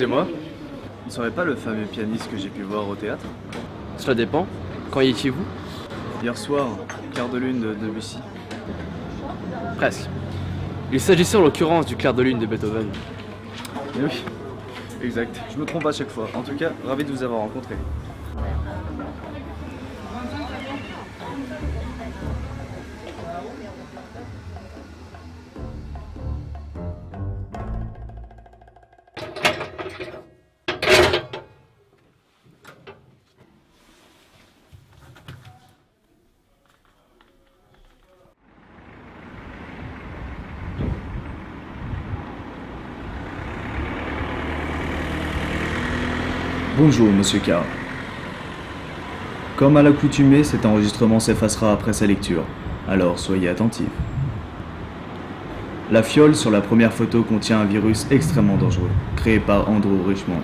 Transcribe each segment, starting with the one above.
Excusez-moi, Vous ne serez pas le fameux pianiste que j'ai pu voir au théâtre? cela dépend. Quand y étiez-vous? Hier soir, Clair de lune de Debussy. Presque. Il s'agissait en l'occurrence du clair de lune de Beethoven. Eh oui, exact. Je me trompe à chaque fois. En tout cas, ravi de vous avoir rencontré. Bonjour, monsieur Carr. Comme à l'accoutumée, cet enregistrement s'effacera après sa lecture, alors soyez attentifs. La fiole sur la première photo contient un virus extrêmement dangereux, créé par Andrew Richmond,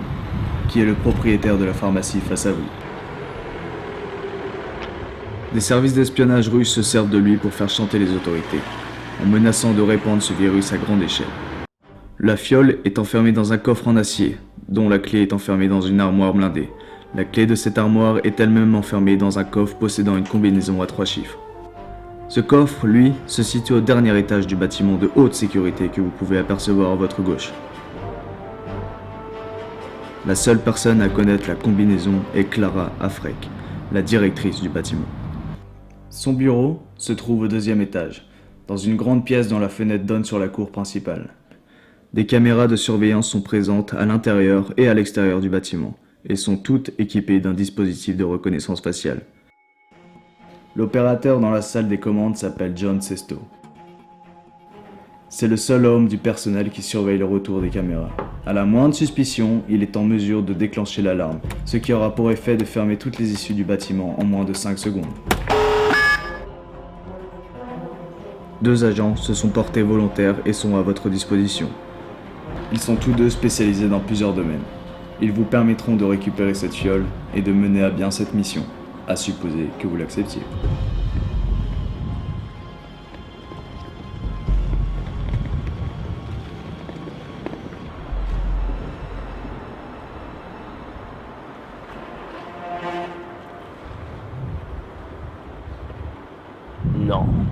qui est le propriétaire de la pharmacie face à vous. Des services d'espionnage russes se servent de lui pour faire chanter les autorités, en menaçant de répandre ce virus à grande échelle. La fiole est enfermée dans un coffre en acier, dont la clé est enfermée dans une armoire blindée. La clé de cette armoire est elle-même enfermée dans un coffre possédant une combinaison à 3 chiffres. Ce coffre, lui, se situe au dernier étage du bâtiment de haute sécurité que vous pouvez apercevoir à votre gauche. La seule personne à connaître la combinaison est Clara Afrek, la directrice du bâtiment. Son bureau se trouve au 2e étage, dans une grande pièce dont la fenêtre donne sur la cour principale. Des caméras de surveillance sont présentes à l'intérieur et à l'extérieur du bâtiment, et sont toutes équipées d'un dispositif de reconnaissance faciale. L'opérateur dans la salle des commandes s'appelle John Sesto. C'est le seul homme du personnel qui surveille le retour des caméras. À la moindre suspicion, il est en mesure de déclencher l'alarme, ce qui aura pour effet de fermer toutes les issues du bâtiment en moins de 5 secondes. 2 agents se sont portés volontaires et sont à votre disposition. Ils sont tous deux spécialisés dans plusieurs domaines. Ils vous permettront de récupérer cette fiole et de mener à bien cette mission, à supposer que vous l'acceptiez. Non.